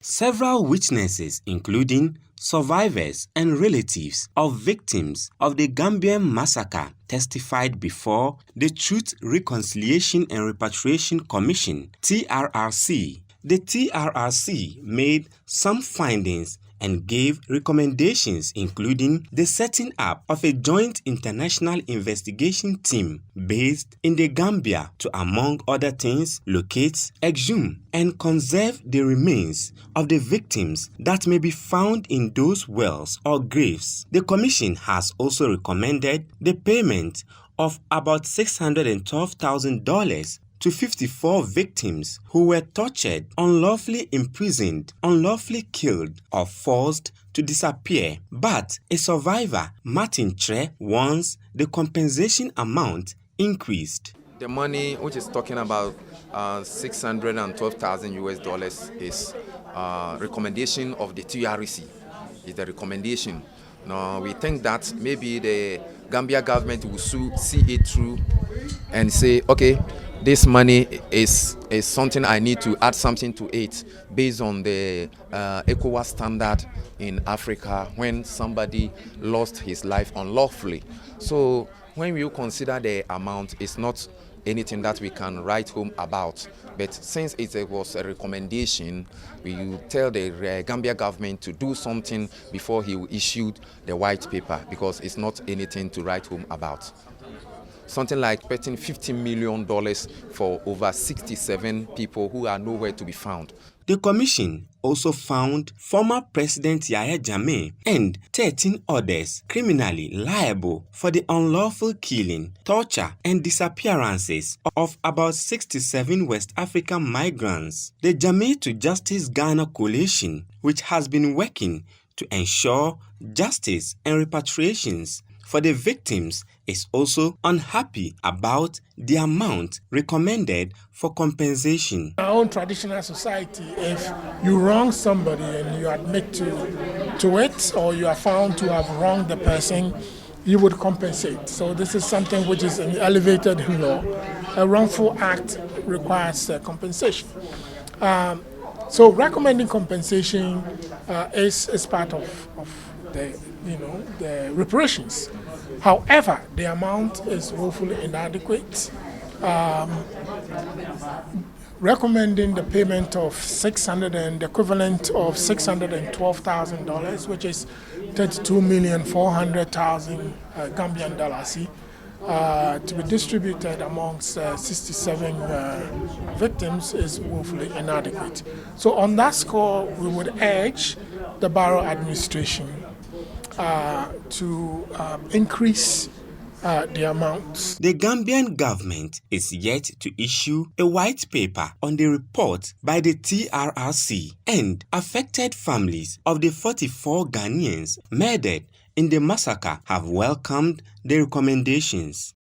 Several witnesses, including survivors and relatives of victims of the Gambian massacre, testified before the Truth, Reconciliation and Repatriation Commission (TRRC). The TRRC made some findings and gave recommendations, including the setting up of a joint international investigation team based in the Gambia to, among other things, locate, exhume, and conserve the remains of the victims that may be found in those wells or graves. The Commission has also recommended the payment of about $612,000 to 54 victims who were tortured, unlawfully imprisoned, unlawfully killed, or forced to disappear. But a survivor, Martin Tre, wants the compensation amount increased. The money which is talking about $612,000 is recommendation of the TRC. It's the recommendation. Now we think that maybe the Gambia government will see it through and say, okay, this money is something I need to add something to it based on the ECOWAS standard in Africa when somebody lost his life unlawfully. So when you consider the amount, it's not anything that we can write home about. But since it was a recommendation, we will tell the Gambia government to do something before he issued the white paper, because it's not anything to write home about. Something like paying $50 million for over 67 people who are nowhere to be found. The Commission also found former President Yahya Jammeh and 13 others criminally liable for the unlawful killing, torture, and disappearances of about 67 West African migrants. The Jammeh to Justice Ghana Coalition, which has been working to ensure justice and repatriations for the victims, is also unhappy about the amount recommended for compensation. In our own traditional society, if you wrong somebody and you admit to it, or you are found to have wronged the person, you would compensate. So this is something which is an elevated law. A wrongful act requires compensation. So recommending compensation is part of the reparations. However, the amount is woefully inadequate. Recommending the payment of the equivalent of $612,000, which is 32,400,000 Gambian dollars, to be distributed amongst 67 victims is woefully inadequate. So on that score, we would urge the Borough Administration to increase the amounts. The Gambian government is yet to issue a white paper on the report by the TRRC, and affected families of the 44 Ghanaians murdered in the massacre have welcomed the recommendations.